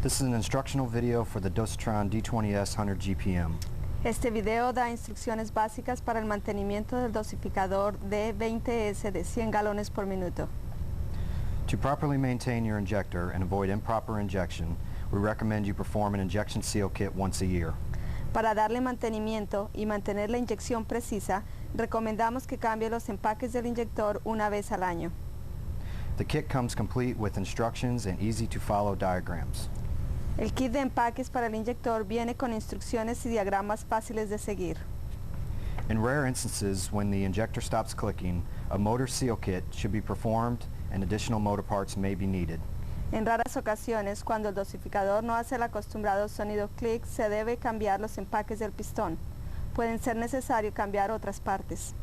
This is an instructional video for the Dosatron D20S 100 GPM. Este video da instrucciones básicas para el mantenimiento del dosificador D20S de 100 galones por minuto. To properly maintain your injector and avoid improper injection, we recommend you perform an injection seal kit once a year. Para darle mantenimiento y mantener la inyección precisa, recomendamos que cambie los empaques del inyector una vez al año. The kit comes complete with instructions and easy-to-follow diagrams. El kit de empaques para el inyector viene con instrucciones y diagramas fáciles de seguir. In rare instances, when the injector stops clicking, a motor seal kit should be performed and additional motor parts may be needed. En raras ocasiones, cuando el dosificador no hace el acostumbrado sonido clic, se debe cambiar los empaques del pistón. Pueden ser necesario cambiar otras partes.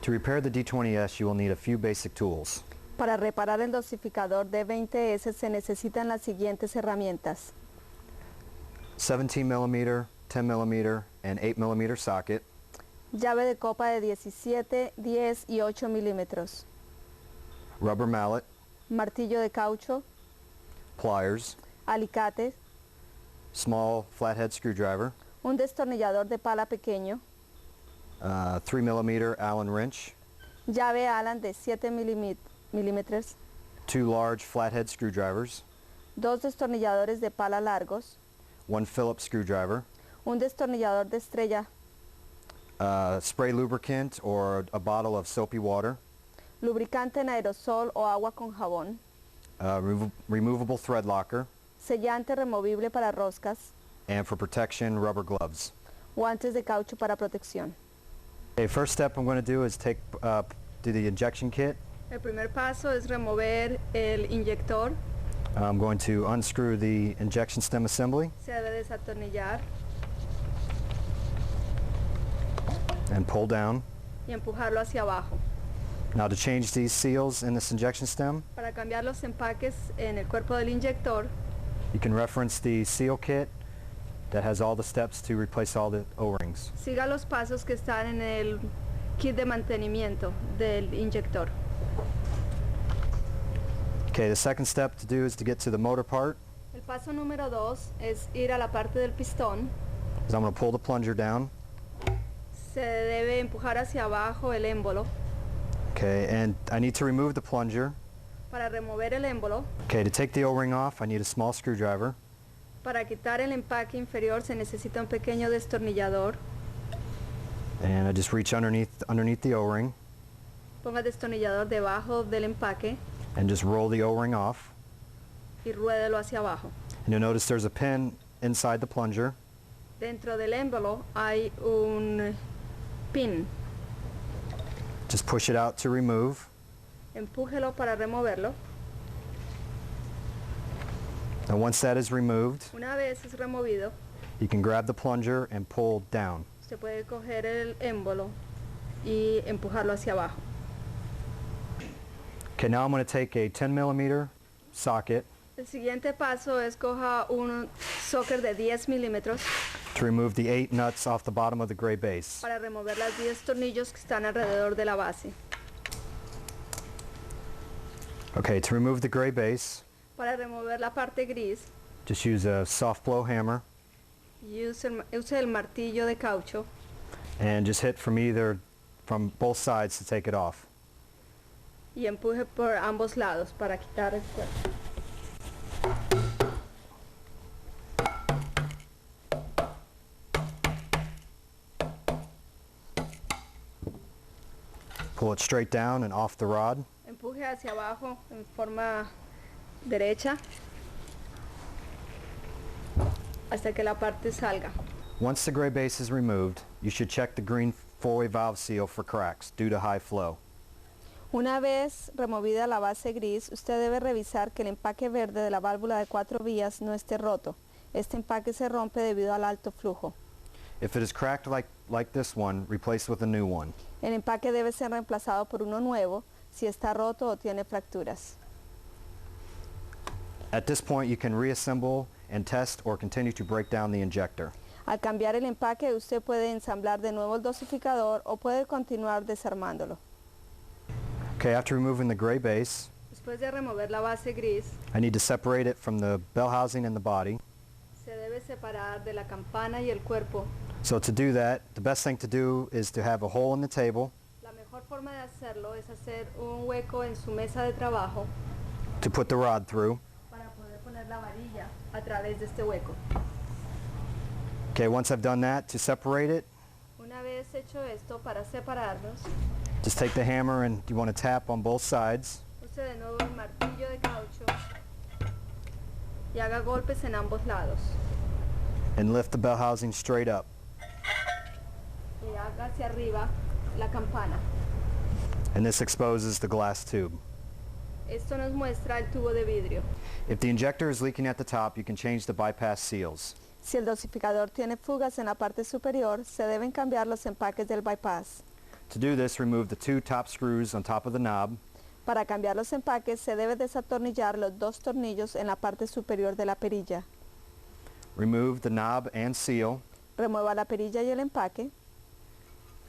To repair the D20S, you will need a few basic tools. Para reparar el dosificador D20S se necesitan las siguientes herramientas: 17mm, 10mm, and 8mm socket, llave de copa de 17, 10 y 8 milímetros, rubber mallet, martillo de caucho, pliers, alicate, small flathead screwdriver, un destornillador de pala pequeño, 3mm Allen wrench, llave Allen de 7 milímetros, 2 large flathead screwdrivers, dos destornilladores de pala largos, 1 Phillips screwdriver, un destornillador de estrella, spray lubricant or a bottle of soapy water, lubricante en aerosol o agua con jabón, removable thread locker, sellante removible para roscas, and for protection, rubber gloves. guantes de caucho para protección. Okay, first step I'm going to do is do the injection kit. El primer paso es remover el inyector. I'm going to unscrew the injection stem assembly Se debe desatornillar and pull down. y empujarlo hacia abajo. Now to change these seals in this injection stem, Para cambiar los empaques en el cuerpo del inyector, you can reference the seal kit that has all the steps to replace all the O-rings. siga los pasos que están en el kit de mantenimiento del inyector. Okay, the second step to do is to get to the motor part. El paso número 2 es ir a la parte del pistón. So I'm going to pull the plunger down. Se debe empujar hacia abajo el émbolo. Okay, and I need to remove the plunger. Para remover el émbolo, Okay, to take the O-ring off, I need a small screwdriver. para quitar el empaque inferior se necesita un pequeño destornillador. And I just reach underneath the O-ring Ponga el destornillador debajo del empaque and just roll the O-ring off. y ruédelo hacia abajo. And you'll notice there's a pin inside the plunger. Dentro del émbolo hay un pin. Just push it out to remove. Empújelo para removerlo. And once that is removed, Una vez es removido, you can grab the plunger and pull down. se puede coger el émbolo y empujarlo hacia abajo. Okay, now I'm going to take a 10mm socket El siguiente paso es coja un socket de 10 milímetros to remove the 8 nuts off the bottom of the gray base. para remover las 10 tornillos que están alrededor de la base. Okay, to remove the gray base, Para remover la parte gris, just use a soft blow hammer use el martillo de caucho and just hit from both sides to take it off. y empuje por ambos lados para quitar el cuerpo. Pull it straight down and off the rod. Empuje hacia abajo en forma derecha hasta que la parte salga. Once the gray base is removed, you should check the green four-way valve seal for cracks due to high flow. Una vez removida la base gris, usted debe revisar que el empaque verde de la válvula de 4 vías no esté roto. Este empaque se rompe debido al alto flujo. If it is cracked like this one, replace with a new one. El empaque debe ser reemplazado por uno nuevo si está roto o tiene fracturas. At this point, you can reassemble and test or continue to break down the injector. Al cambiar el empaque, usted puede ensamblar de nuevo el dosificador o puede continuar desarmándolo. Okay, after removing the gray base, Después de remover la base gris, I need to separate it from the bell housing and the body. se debe separar de la campana y el cuerpo. So to do that, the best thing to do is to have a hole in the table La mejor forma de hacerlo es hacer un hueco en su mesa de trabajo to put the rod through. para poder poner la varilla a través de este hueco. Okay, once I've done that, to separate it, Una vez hecho esto, para separarlos, just take the hammer and you want to tap on both sides. use de nuevo el martillo de caucho y haga golpes en ambos lados. And lift the bell housing straight up. Y haga hacia arriba la campana. And this exposes the glass tube. Esto nos muestra el tubo de vidrio. If the injector is leaking at the top, you can change the bypass seals. Si el dosificador tiene fugas en la parte superior, se deben cambiar los empaques del bypass. To do this, remove the 2 top screws on top of the knob. Para cambiar los empaques, se debe desatornillar los 2 tornillos en la parte superior de la perilla. Remove the knob and seal, Remueva la perilla y el empaque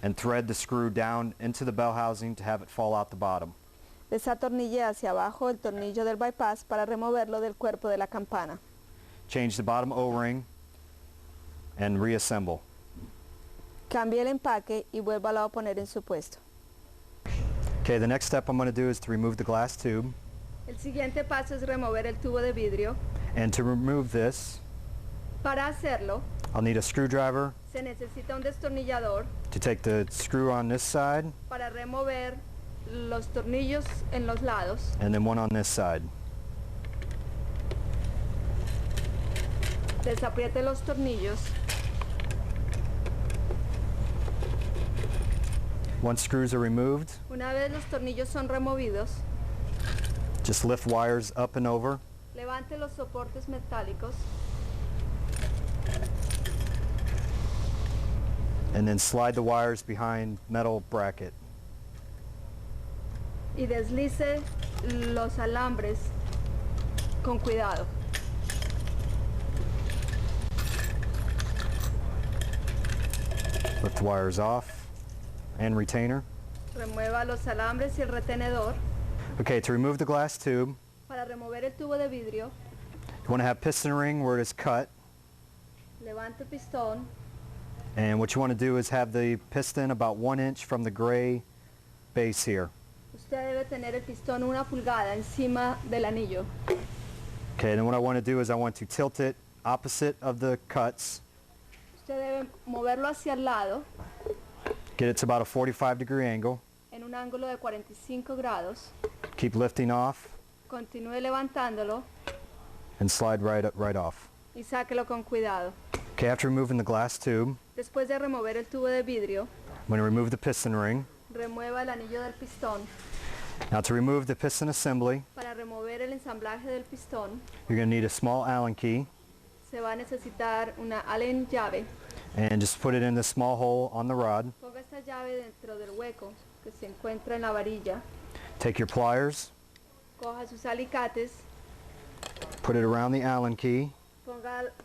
and thread the screw down into the bell housing to have it fall out the bottom. desatornille hacia abajo el tornillo del bypass para removerlo del cuerpo de la campana. Change the bottom O-ring and reassemble. Cambie el empaque y vuélvalo a poner en su puesto. Okay, the next step I'm going to do is to remove the glass tube. El siguiente paso es remover el tubo de vidrio. And to remove this, Para hacerlo, I'll need a screwdriver se necesita un destornillador to take the screw on this side para remover los tornillos en los lados. and then one on this side. Desapriete los tornillos. Once screws are removed, Una vez los tornillos son removidos, just lift wires up and over levante los soportes metálicos and then slide the wires behind metal bracket. y deslice los alambres con cuidado. Lift wires off and retainer. Remueva los alambres y el retenedor. Okay, to remove the glass tube, Para remover el tubo de vidrio, you want to have piston ring where it is cut, levante el pistón and what you want to do is have the piston about 1 inch from the gray base here. Usted debe tener el pistón 1 pulgada encima del anillo. Okay, then what I want to do is I want to tilt it opposite of the cuts, Usted debe moverlo hacia el lado get it to about a 45-degree angle, en un ángulo de 45 grados. keep lifting off, Continúe levantándolo and slide right off. y sáquelo con cuidado. Okay, after removing the glass tube, Después de remover el tubo de vidrio, I'm going to remove the piston ring. remueva el anillo del pistón. Now to remove the piston assembly, Para remover el ensamblaje del pistón, you're going to need a small Allen key se va a necesitar una Allen llave. and just put it in the small hole on the rod. Ponga esta llave dentro del hueco que se encuentra en la varilla. Take your pliers, Coja sus alicates, put it around the Allen key.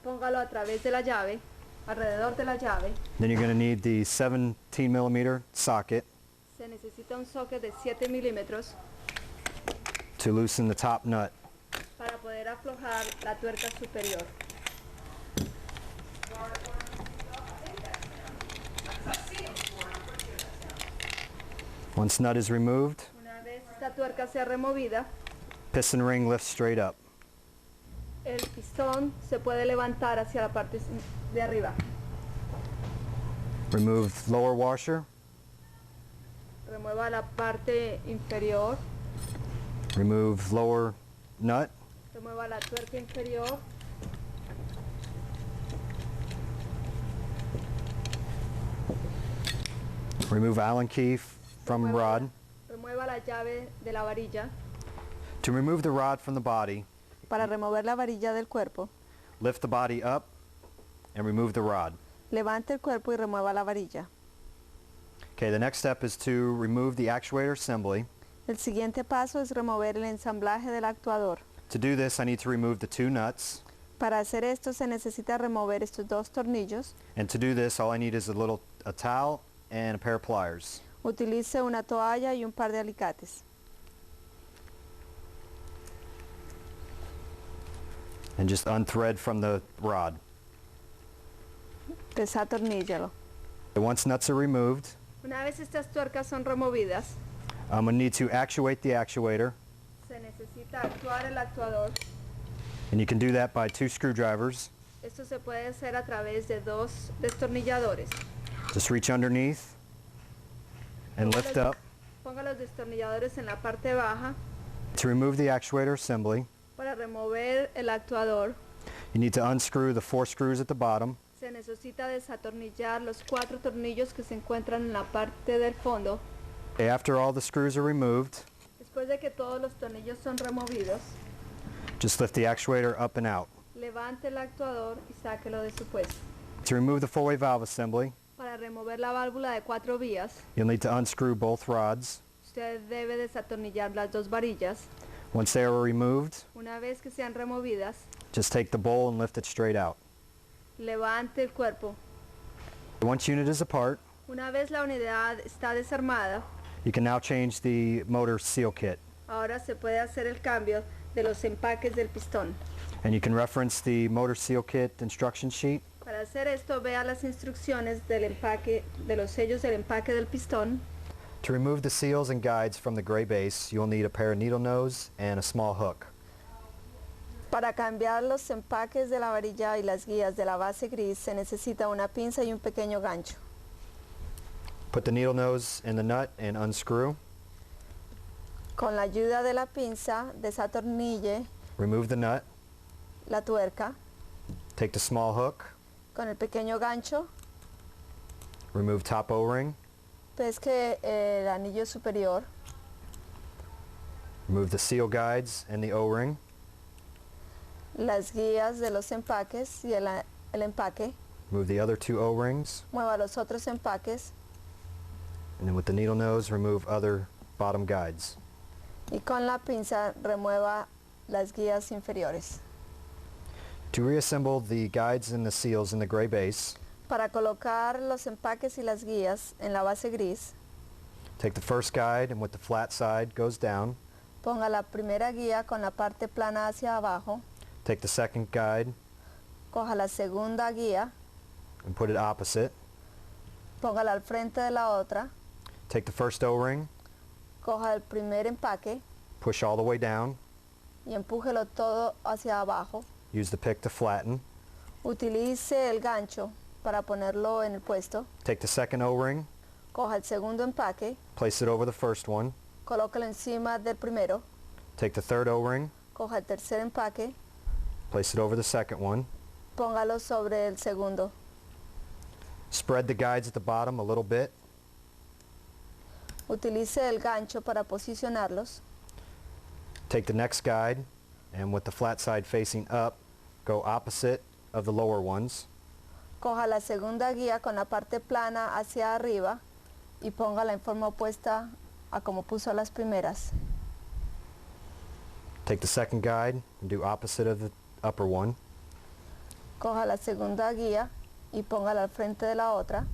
póngalo a través de la llave, alrededor de la llave. Then you're going to need the 17mm socket Se necesita un socket de 7 milímetros to loosen the top nut. para poder aflojar la tuerca superior. Once nut is removed, Una vez esta tuerca sea removida, piston ring lifts straight up. el pistón se puede levantar hacia la parte de arriba. Remove lower washer, Remueva la parte inferior, remove lower nut, remueva la tuerca inferior, remove Allen key from remueva, rod. remueva la llave de la varilla. To remove the rod from the body, Para remover la varilla del cuerpo, lift the body up and remove the rod. levante el cuerpo y remueva la varilla. Okay, the next step is to remove the actuator assembly. El siguiente paso es remover el ensamblaje del actuador. To do this, I need to remove the 2 nuts. Para hacer esto se necesita remover estos 2 tornillos. And to do this, all I need is a towel and a pair of pliers. Utilice una toalla y un par de alicates. and just unthread from the rod. Desatorníllalo. Once nuts are removed, Una vez estas tuercas son removidas, I'm going to need to actuate the actuator, se necesita actuar el actuador. and you can do that by 2 screwdrivers. Esto se puede hacer a través de 2 destornilladores. Just reach underneath and lift up. Ponga los destornilladores en la parte baja To remove the actuator assembly, para remover el actuador. you need to unscrew the 4 screws at the bottom. Se necesita desatornillar los 4 tornillos que se encuentran en la parte del fondo. After all the screws are removed, Después de que todos los tornillos son removidos, just lift the actuator up and out. levante el actuador y sáquelo de su puesto. To remove the 4-way valve assembly, Para remover la válvula de 4 vías, you'll need to unscrew both rods. usted debe desatornillar las 2 varillas. Once they are removed, Una vez que sean removidas, just take the bowl and lift it straight out. levante el cuerpo. Once unit is apart, Una vez la unidad está desarmada, you can now change the motor seal kit, ahora se puede hacer el cambio de los empaques del pistón. and you can reference the motor seal kit instruction sheet. Para hacer esto, vea las instrucciones del empaque, de los sellos del empaque del pistón. To remove the seals and guides from the gray base, you'll need a pair of needle nose and a small hook. Para cambiar los empaques de la varilla y las guías de la base gris se necesita una pinza y un pequeño gancho. Put the needle nose in the nut and unscrew. Con la ayuda de la pinza, desatornille Remove the nut. la tuerca. Take the small hook. Con el pequeño gancho, Remove top O-ring. pesque el anillo superior. Remove the seal guides and the O-ring. Las guías de los empaques y el empaque. Remove the other 2 O-rings. Mueva los otros empaques And then with the needle nose, remove other bottom guides. y con la pinza remueva las guías inferiores. To reassemble the guides and the seals in the gray base, Para colocar los empaques y las guías en la base gris, take the first guide and with the flat side goes down. ponga la primera guía con la parte plana hacia abajo, Take the second guide coja la segunda guía, and put it opposite. póngala al frente de la otra, Take the first O-ring, coja el primer empaque push all the way down. y empújelo todo hacia abajo. Use the pick to flatten. Utilice el gancho para ponerlo en el puesto. Take the second O-ring, Coja el segundo empaque, place it over the first one. colóquelo encima del primero. Take the third O-ring, Coja el tercer empaque, place it over the second one. póngalo sobre el segundo. Spread the guides at the bottom a little bit. Utilice el gancho para posicionarlos. Take the next guide and with the flat side facing up, go opposite of the lower ones. Coja la segunda guía con la parte plana hacia arriba y póngala en forma opuesta a como puso las primeras. Take the second guide and do opposite of the upper one. Coja la segunda guía y póngala al frente de la otra.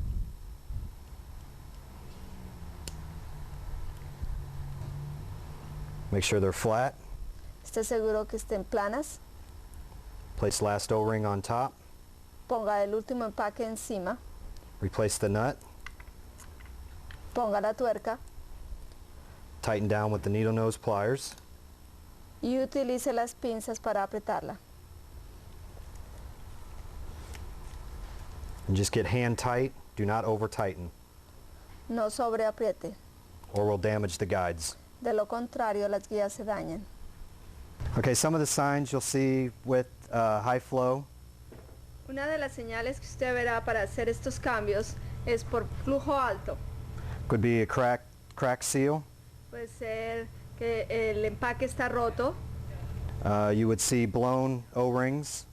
Make sure they're flat. Esté seguro que estén planas. Place last O-ring on top. Ponga el último empaque encima. Replace the nut. Ponga la tuerca Tighten down with the needle nose pliers. y utilice las pinzas para apretarla. And just get hand tight. Do not over tighten No sobreapriete. or we'll damage the guides. De lo contrario, las guías se dañan. Okay, some of the signs you'll see with high flow. Una de las señales que usted verá para hacer estos cambios es por flujo alto. Could be a crack seal. Puede ser que el empaque está roto. You would see blown O-rings.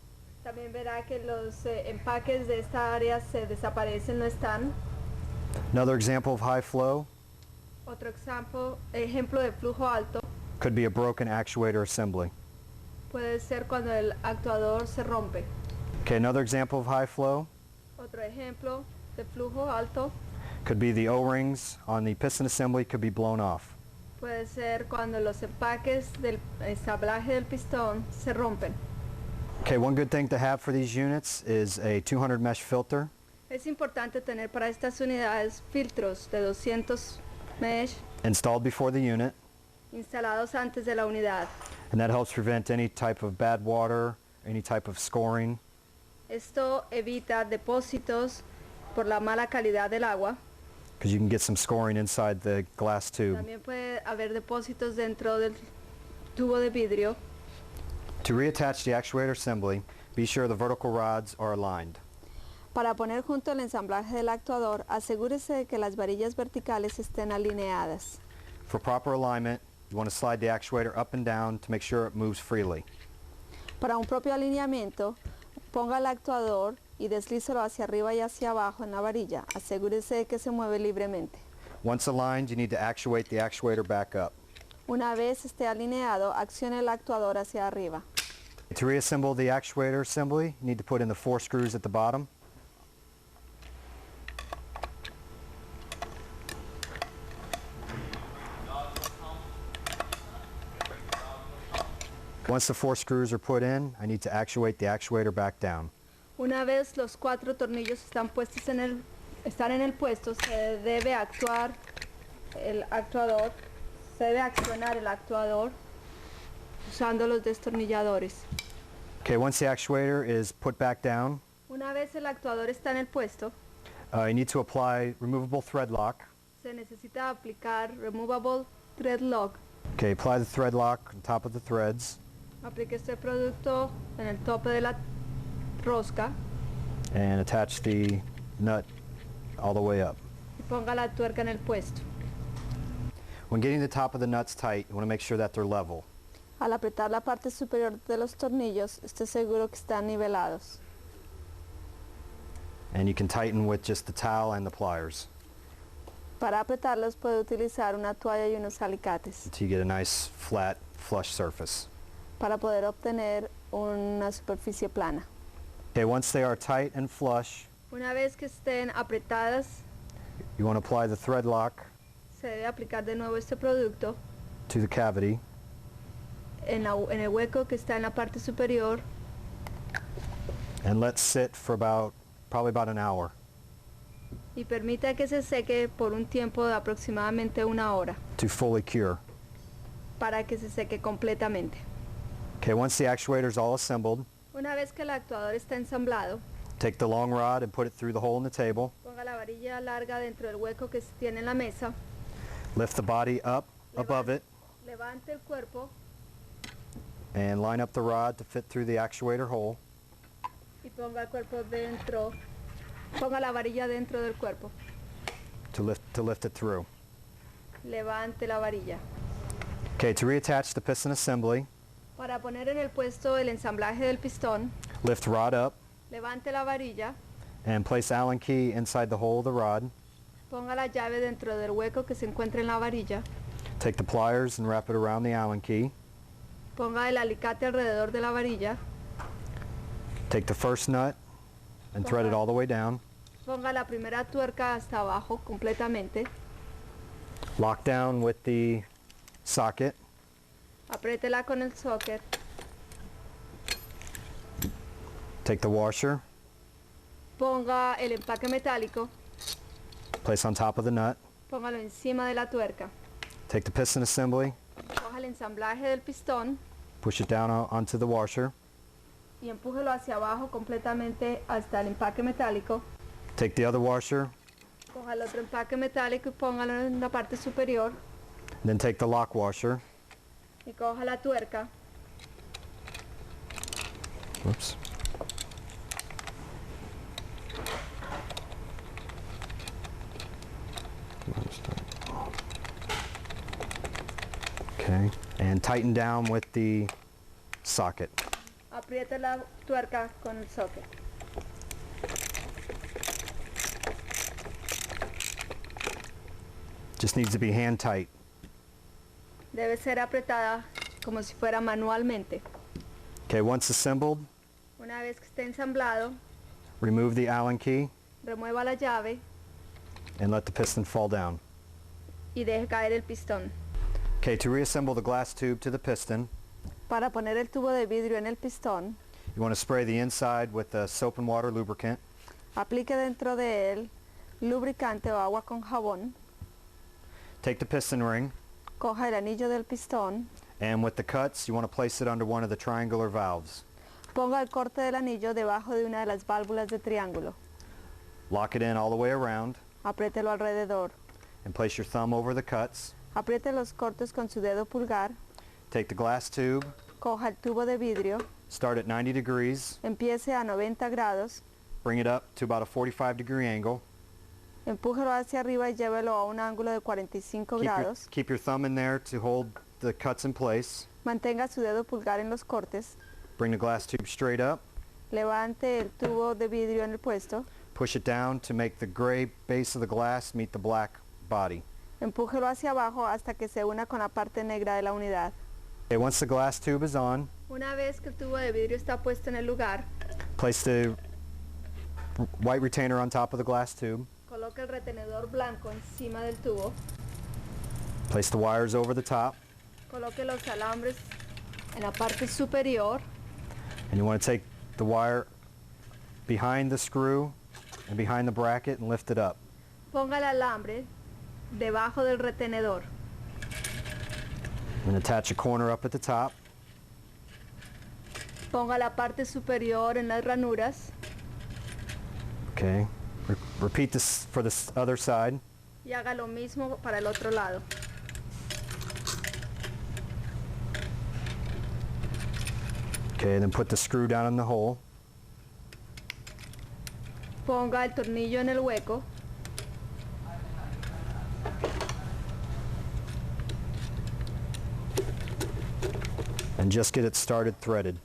También verá que los empaques de esta área se desaparecen, no están. Another example of high flow Otro ejemplo de flujo alto could be a broken actuator assembly. puede ser cuando el actuador se rompe. Okay, another example of high flow Otro ejemplo de flujo alto could be the O-rings on the piston assembly could be blown off. puede ser cuando los empaques del ensamblaje del pistón se rompen. Okay, one good thing to have for these units is a 200 mesh filter. Es importante tener para estas unidades filtros de 200 mesh Installed before the unit, instalados antes de la unidad. and that helps prevent any type of bad water, any type of scoring. Esto evita depósitos por la mala calidad del agua. Because you can get some scoring inside the glass tube. También puede haber depósitos dentro del tubo de vidrio. To reattach the actuator assembly, be sure the vertical rods are aligned. Para poner junto el ensamblaje del actuador, asegúrese de que las varillas verticales estén alineadas. For proper alignment, you want to slide the actuator up and down to make sure it moves freely. Para un propio alineamiento, ponga el actuador y deslícelo hacia arriba y hacia abajo en la varilla. Asegúrese de que se mueve libremente. Once aligned, you need to actuate the actuator back up. Una vez esté alineado, accione el actuador hacia arriba. To reassemble the actuator assembly, you need to put in the 4 screws at the bottom. Once the 4 screws are put in, I need to actuate the actuator back down. Una vez los 4 tornillos están en el puesto, se debe actuar el actuador, se debe accionar el actuador usando los destornilladores. Okay, once the actuator is put back down, Una vez el actuador está en el puesto, you need to apply removable thread lock. se necesita aplicar removable thread lock. Okay, apply the thread lock on top of the threads Aplique este producto en el tope de la rosca and attach the nut all the way up. y ponga la tuerca en el puesto. When getting the top of the nuts tight, you want to make sure that they're level. Al apretar la parte superior de los tornillos, esté seguro que están nivelados. And you can tighten with just the towel and the pliers Para apretarlos puede utilizar una toalla y unos alicates until you get a nice flat flush surface. para poder obtener una superficie plana. Okay, once they are tight and flush, Una vez que estén apretadas, you want to apply the thread lock se debe aplicar de nuevo este producto to the cavity en el hueco que está en la parte superior and let sit for probably about an hour y permita que se seque por un tiempo de aproximadamente 1 hora to fully cure. para que se seque completamente. Okay, once the actuator is all assembled, Una vez que el actuador está ensamblado, take the long rod and put it through the hole in the table. ponga la varilla larga dentro del hueco que se tiene en la mesa, Lift the body up above it levante el cuerpo and line up the rod to fit through the actuator hole. y ponga el cuerpo dentro, ponga la varilla dentro del cuerpo, to lift it through. levante la varilla. Okay, to reattach the piston assembly, Para poner en el puesto el ensamblaje del pistón, lift rod up levante la varilla, and place Allen key inside the hole of the rod. ponga la llave dentro del hueco que se encuentra en la varilla, Take the pliers and wrap it around the Allen key. ponga el alicate alrededor de la varilla, Take the first nut and thread it all the way down. ponga la primera tuerca hasta abajo completamente, Lock down with the socket. apriétela con el socket, Take the washer, ponga el empaque metálico, place on top of the nut. póngalo encima de la tuerca, Take the piston assembly, coja el ensamblaje del pistón push it down onto the washer. y empújelo hacia abajo completamente hasta el empaque metálico. Take the other washer, Coja el otro empaque metálico y póngalo en la parte superior then take the lock washer. y coja la tuerca. Whoops. Okay, and tighten down with the socket. Apriete la tuerca con el socket. Just needs to be hand tight. Debe ser apretada como si fuera manualmente. Okay, once assembled, Una vez que esté ensamblado, remove the Allen key remueva la llave and let the piston fall down. y deje caer el pistón. Okay, to reassemble the glass tube to the piston, Para poner el tubo de vidrio en el pistón, You want to spray the inside with soap and water lubricant. Aplique dentro de él lubricante o agua con jabón. Take the piston ring, Coja el anillo del pistón. and with the cuts, you want to place it under one of the triangular valves. Ponga el corte del anillo debajo de una de las válvulas de triángulo. Lock it in all the way around, Apriételo alrededor. and place your thumb over the cuts. Apriete los cortes con su dedo pulgar. Take the glass tube, Coja el tubo de vidrio. start at 90 degrees, Empiece a 90 grados. bring it up to about a 45-degree angle. Empújelo hacia arriba y llévelo a un ángulo de 45 grados. Keep your thumb in there to hold the cuts in place. Mantenga su dedo pulgar en los cortes. Bring the glass tube straight up. Levante el tubo de vidrio en el puesto. Push it down to make the gray base of the glass meet the black body. Empújelo hacia abajo hasta que se una con la parte negra de la unidad. Okay, once the glass tube is on, Una vez que el tubo de vidrio está puesto en el lugar, place the white retainer on top of the glass tube. coloque el retenedor blanco encima del tubo. Place the wires over the top, Coloque los alambres en la parte superior. and you want to take the wire behind the screw and behind the bracket and lift it up. Ponga el alambre debajo del retenedor. And attach a corner up at the top. Ponga la parte superior en las ranuras Okay. Repeat this for the other side. y haga lo mismo para el otro lado. Okay, then put the screw down in the hole. Ponga el tornillo en el hueco. And just get it started threaded.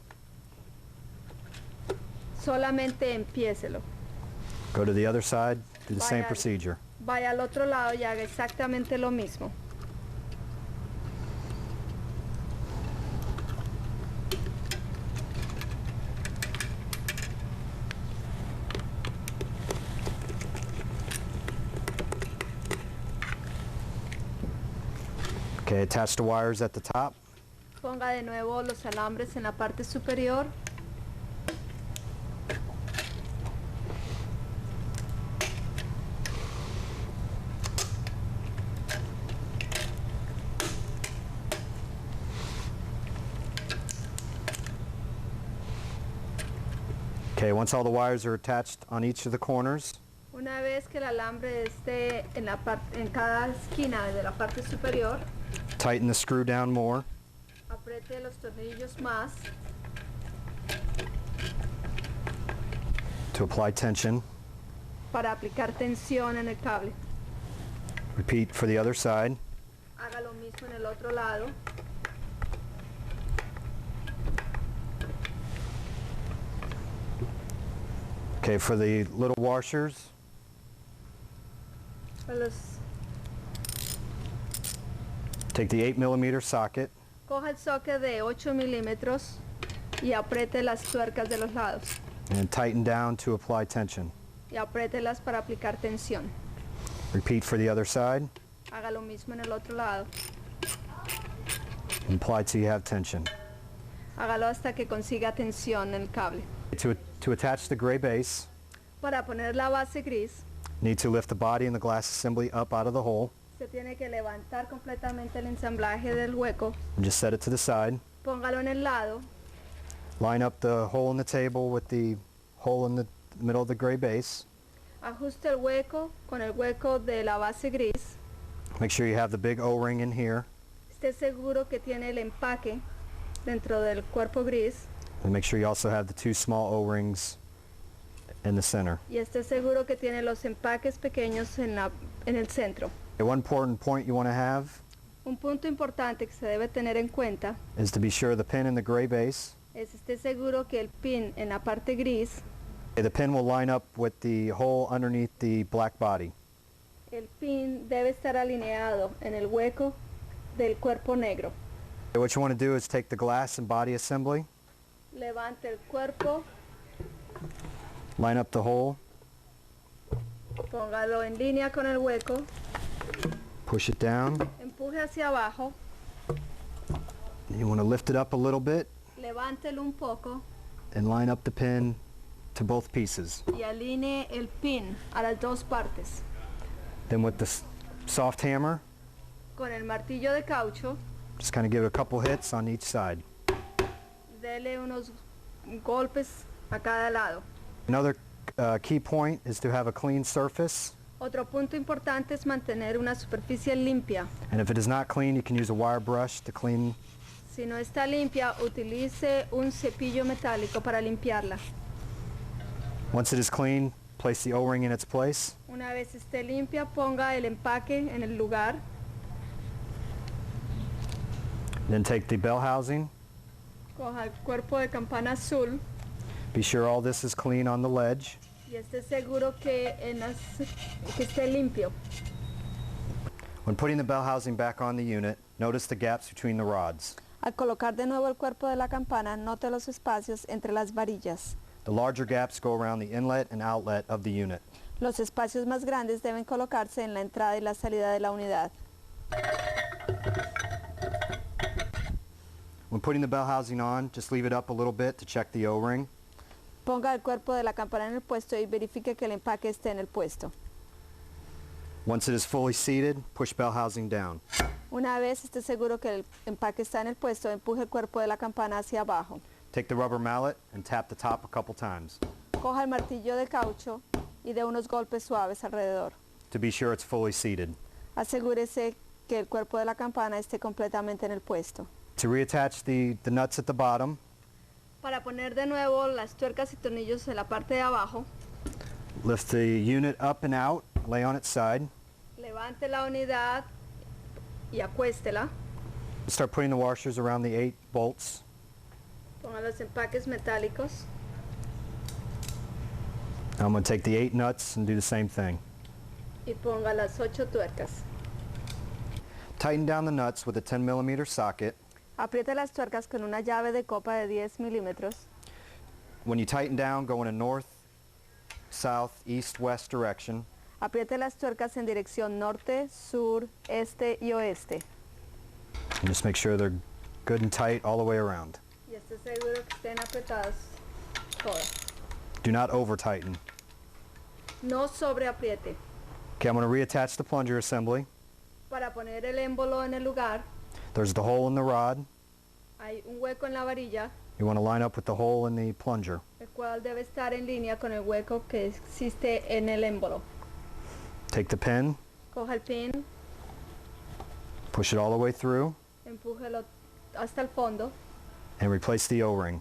Solamente empiécelo. Go to the other side, do the same Vaya- procedure. Vaya al otro lado y haga exactamente lo mismo. Okay, attach the wires at the top. Ponga de nuevo los alambres en la parte superior. Okay, once all the wires are attached on each of the corners, Una vez que el alambre esté en cada esquina de la parte superior, tighten the screw down more. apriete los tornillos más To apply tension. para aplicar tensión en el cable. Repeat for the other side. Haga lo mismo en el otro lado. Okay, for the little washers, Pues los- take the 8mm socket, coja el socket de 8 milímetros y apriete las tuercas de los lados. and tighten down to apply tension. Y apriételas para aplicar tensión. Repeat for the other side, Haga lo mismo en el otro lado. and apply till you have tension. Hágalo hasta que consiga tensión en el cable. To attach the gray base, Para poner la base gris, need to lift the body and the glass assembly up out of the hole, se tiene que levantar completamente el ensamblaje del hueco. and just set it to the side. Póngalo en el lado. Line up the hole in the table with the hole in the middle of the gray base. Ajuste el hueco con el hueco de la base gris. Make sure you have the big O-ring in here, Esté seguro que tiene el empaque dentro del cuerpo gris. and make sure you also have the two small O-rings in the center. Y esté seguro que tiene los empaques pequeños en el centro. One important point you want to have Un punto importante que se debe tener en cuenta is to be sure the pin in the gray base, es esté seguro que el pin en la parte gris, the pin will line up with the hole underneath the black body. el pin debe estar alineado en el hueco del cuerpo negro. What you want to do is take the glass and body assembly, Levante el cuerpo, line up the hole, póngalo en línea con el hueco, push it down. empuje hacia abajo, You want to lift it up a little bit levántelo un poco and line up the pin to both pieces. Y alinee el pin a las dos partes. Then with the soft hammer, Con el martillo de caucho, just kind of give it a couple hits on each side. dele unos golpes a cada lado. Another key point is to have a clean surface. Otro punto importante es mantener una superficie limpia. And if it is not clean, you can use a wire brush to clean. Si no está limpia, utilice un cepillo metálico para limpiarla. Once it is clean, place the O-ring in its place. Una vez esté limpia, ponga el empaque en el lugar. Then take the bell housing. Coja el cuerpo de campana azul Be sure all this is clean on the ledge. y esté seguro que esté limpio. When putting the bell housing back on the unit, notice the gaps between the rods. Al colocar de nuevo el cuerpo de la campana, note los espacios entre las varillas. The larger gaps go around the inlet and outlet of the unit. Los espacios más grandes deben colocarse en la entrada y la salida de la unidad. When putting the bell housing on, just leave it up a little bit to check the O-ring. Ponga el cuerpo de la campana en el puesto y verifique que el empaque esté en el puesto. Once it is fully seated, push bell housing down. Una vez esté seguro que el empaque está en el puesto, empuje el cuerpo de la campana hacia abajo. Take the rubber mallet and tap the top a couple times Coja el martillo de caucho y dé unos golpes suaves alrededor. to be sure it's fully seated. Asegúrese que el cuerpo de la campana esté completamente en el puesto. To reattach the nuts at the bottom, Para poner de nuevo las tuercas y tornillos en la parte de abajo, lift the unit up and out, lay on its side. levante la unidad y acuéstela. Start putting the washers around the 8 bolts. Ponga los empaques metálicos. I'm going to take the 8 nuts and do the same thing. Y ponga las 8 tuercas. Tighten down the nuts with a 10mm socket. Apriete las tuercas con una llave de copa de 10 milímetros. When you tighten down, go in a north, south, east, west direction. Apriete las tuercas en dirección norte, sur, este y oeste. And just make sure they're good and tight all the way around. Y esté seguro que estén apretadas todas. Do not over tighten. No sobreapriete. Okay, I'm going to reattach the plunger assembly. Para poner el émbolo en el lugar, There's the hole in the rod. hay un hueco en la varilla, You want to line up with the hole in the plunger. el cual debe estar en línea con el hueco que existe en el émbolo. Take the pin, Coja el pin, push it all the way through, empújelo hasta el fondo and replace the O-ring.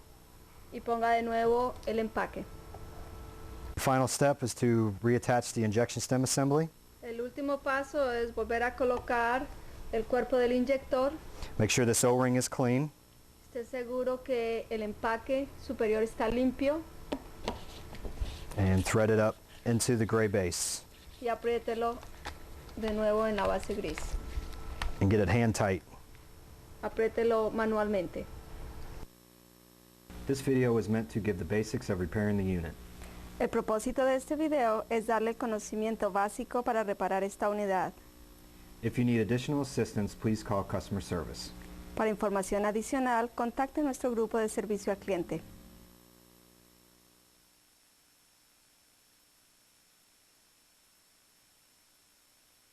y ponga de nuevo el empaque. The final step is to reattach the injection stem assembly. El último paso es volver a colocar el cuerpo del inyector. Make sure this O-ring is clean. Esté seguro que el empaque superior está limpio And thread it up into the gray base. y apriételo de nuevo en la base gris. And get it hand tight. Apriételo manualmente. This video is meant to give the basics of repairing the unit. El propósito de este video es darle el conocimiento básico para reparar esta unidad. If you need additional assistance, please call customer service. Para información adicional, contacte nuestro grupo de servicio al cliente.